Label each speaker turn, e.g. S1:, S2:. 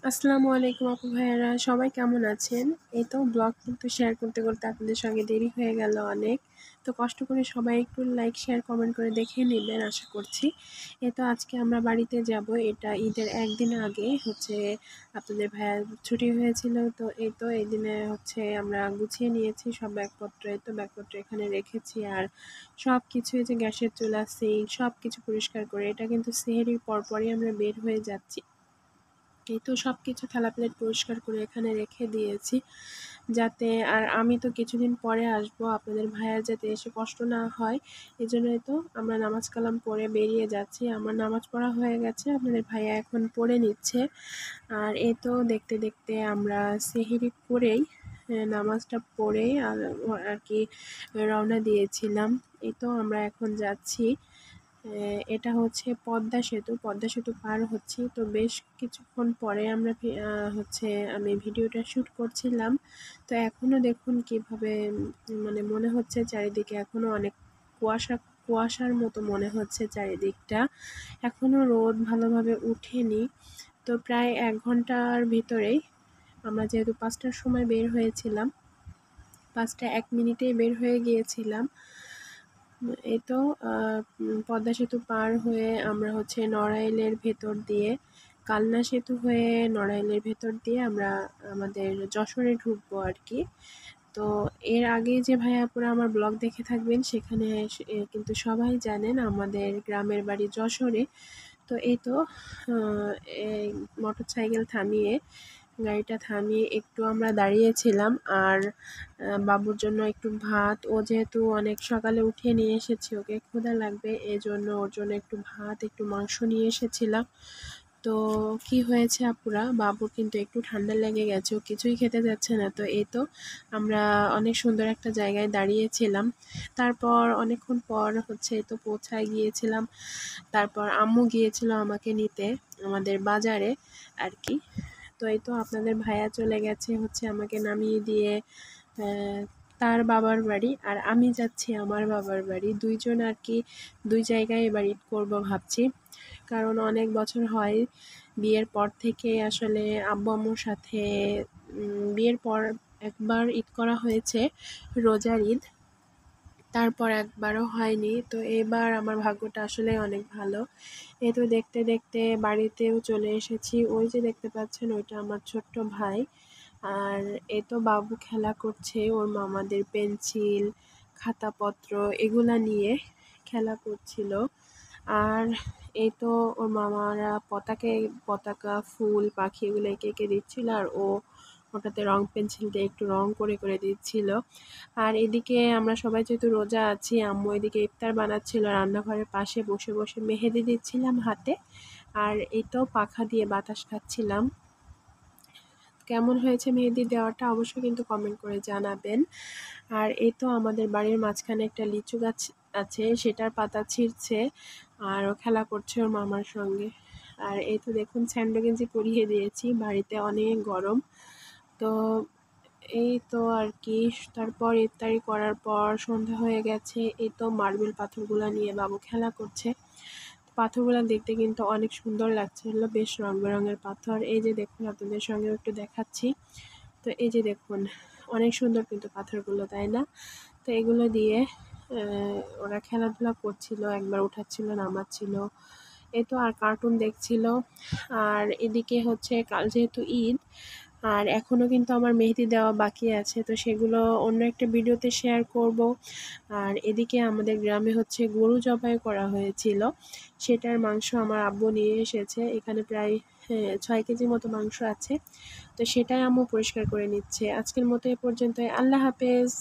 S1: আসসালামু আলাইকুম আপু ভাইয়ারা, সবাই কেমন আছেন? এই তো ব্লগ কিন্তু শেয়ার করতে করতে আপনাদের সঙ্গে দেরি হয়ে গেল অনেক। তো কষ্ট করে সবাই একটু লাইক শেয়ার কমেন্ট করে দেখে নেবেন আশা করছি। এই তো আজকে আমরা বাড়িতে যাব, এটা ঈদের একদিন আগে হচ্ছে আপনাদের ভাইয়ার ছুটি হয়েছিল। তো এই তো এই দিনে হচ্ছে আমরা গুছিয়ে নিয়েছি সব ব্যাগপত্র, এই তো ব্যাগপত্র এখানে রেখেছি। আর সব কিছু এই যে গ্যাসের চুলা, সিঙ্ক সব কিছু পরিষ্কার করে, এটা কিন্তু সেহরির পরপরই আমরা বের হয়ে যাচ্ছি। এই তো সবকিছু থালা প্লেট পরিষ্কার করে এখানে রেখে দিয়েছি, যাতে আর আমি তো কিছুদিন পরে আসবো, আপনাদের ভাইয়া যাতে এসে কষ্ট না হয়। এই জন্যই তো আমরা নামাজ কালাম পড়ে বেরিয়ে যাচ্ছি। আমার নামাজ পড়া হয়ে গেছে, আপনাদের ভাইয়া এখন পড়ে নিচ্ছে। আর এই তো দেখতে দেখতে আমরা সেহরি করেই নামাজটা পড়েই আর কি রওনা দিয়েছিলাম। এই তো আমরা এখন যাচ্ছি। এটা হচ্ছে পদ্মা সেতু। পদ্মা সেতু পার হচ্ছি। তো বেশ কিছুক্ষণ পরে আমরা হচ্ছে আমি ভিডিওটা শ্যুট করছিলাম। তো এখনো দেখুন কিভাবে মানে মনে হচ্ছে চারিদিকে এখনো অনেক কুয়াশা, কুয়াশার মতো মনে হচ্ছে চারিদিকটা। এখনো রোদ ভালোভাবে উঠেনি। তো প্রায় ১ ঘন্টার ভিতরেই আমরা যেহেতু ৫টার সময় বের হয়েছিলাম, ৫টা ১ মিনিটেই বের হয়ে গিয়েছিলাম। এই তো পদ্মা সেতু পার হয়ে আমরা হচ্ছে নড়াইলের ভেতর দিয়ে, কালনা সেতু হয়ে নড়াইলের ভেতর দিয়ে আমরা আমাদের যশোরে ঢুকবো আর কি। তো এর আগে যে ভাইয়া আপুরা আমার ব্লগ দেখে থাকবেন সেখানে কিন্তু সবাই জানেন আমাদের গ্রামের বাড়ি যশোরে। তো এই তো এই মোটরসাইকেল থামিয়ে, গাড়িটা থামিয়ে একটু আমরা দাঁড়িয়েছিলাম। আর বাবুর জন্য একটু ভাত, ও যেহেতু অনেক সকালে উঠিয়ে নিয়ে এসেছি, ওকে ক্ষুধা লাগবে, এজন্য ওর জন্য একটু ভাত একটু মাংস নিয়ে এসেছিলাম। তো কি হয়েছে আপুরা, বাবুর কিন্তু একটু ঠান্ডা লেগে গেছে, ও কিছুই খেতে যাচ্ছে না। তো এই তো আমরা অনেক সুন্দর একটা জায়গায় দাঁড়িয়েছিলাম। তারপর অনেকক্ষণ পর হচ্ছে এই তো পৌঁছায় গিয়েছিলাম। তারপর আম্মু গিয়েছিল আমাকে নিতে আমাদের বাজারে আর কি। তো এই তো আপনাদের ভাইয়া চলে গেছে হচ্ছে আমাকে নামিয়ে দিয়ে আহ, তার বাবার বাড়ি, আর আমি যাচ্ছি আমার বাবার বাড়ি। দুইজন আর কি দুই জায়গায় এবার ঈদ করবো ভাবছি, কারণ অনেক বছর হয় বিয়ের পর থেকে আসলে আব্বু আম্মুর সাথে বিয়ের পর একবার ঈদ করা হয়েছে, রোজার ঈদ, তারপর একবারও হয়নি। তো এবার আমার ভাগ্যটা আসলে অনেক ভালো। এই তো দেখতে দেখতে বাড়িতেও চলে এসেছি। ওই যে দেখতে পাচ্ছেন ওইটা আমার ছোট্ট ভাই। আর এই তো বাবু খেলা করছে ওর মামাদের পেন্সিল, খাতাপত্র এগুলা নিয়ে খেলা করছিল। আর এই তো ওর মামারা পতাকা, ফুল, পাখি এগুলো এঁকে এঁকে দিচ্ছিল, আর ও ওটাতে রং পেন্সিল দিয়ে একটু রং করে করে দিচ্ছিল। আর এদিকে আমরা সবাই যেহেতু রোজা আছি, আম্মু এদিকে ইফতার বানাচ্ছিল, রান্নাঘরের পাশে বসে বসে মেহেদি দিচ্ছিলাম হাতে। আর এই তো পাখা দিয়ে বাতাস খাচ্ছিলাম। কেমন হয়েছে মেহেদি দেওয়াটা অবশ্যই কিন্তু কমেন্ট করে জানাবেন। আর এই তো আমাদের বাড়ির মাঝখানে একটা লিচু গাছ আছে, সেটার পাতা ছিঁড়ছে আর ও খেলা করছে ওর মামার সঙ্গে। আর এই তো দেখুন স্যান্ডো গেঞ্জি পরিয়ে দিয়েছি, বাড়িতে অনেক গরম। তো এই তো আর কি, তারপর ইফতারি করার পর সন্ধ্যা হয়ে গেছে। এই তো মার্বেল পাথরগুলা নিয়ে বাবু খেলা করছে। পাথরগুলা দেখতে কিন্তু অনেক সুন্দর লাগছিল, বেশ রং বেরঙের পাথর। এই যে দেখুন আপনাদের সঙ্গে একটু দেখাচ্ছি। তো এই যে দেখুন অনেক সুন্দর কিন্তু পাথরগুলো, তাই না? তো এগুলো দিয়ে ওরা খেলাধুলা করছিল, একবার উঠাচ্ছিল নামাচ্ছিল। এই তো আর কার্টুন দেখছিল। আর এদিকে হচ্ছে কাল যেহেতু ঈদ, আর এখনও কিন্তু আমার মেহেদি দেওয়া বাকি আছে, তো সেগুলো অন্য একটা ভিডিওতে শেয়ার করব। আর এদিকে আমাদের গ্রামে হচ্ছে গরু জবাই করা হয়েছিল, সেটার মাংস আমার আব্বু নিয়ে এসেছে। এখানে প্রায় ৬ কেজি মতো মাংস আছে। তো সেটাই আম্মু পরিষ্কার করে নিচ্ছে। আজকের মতো এ পর্যন্তই। আল্লাহ হাফেজ।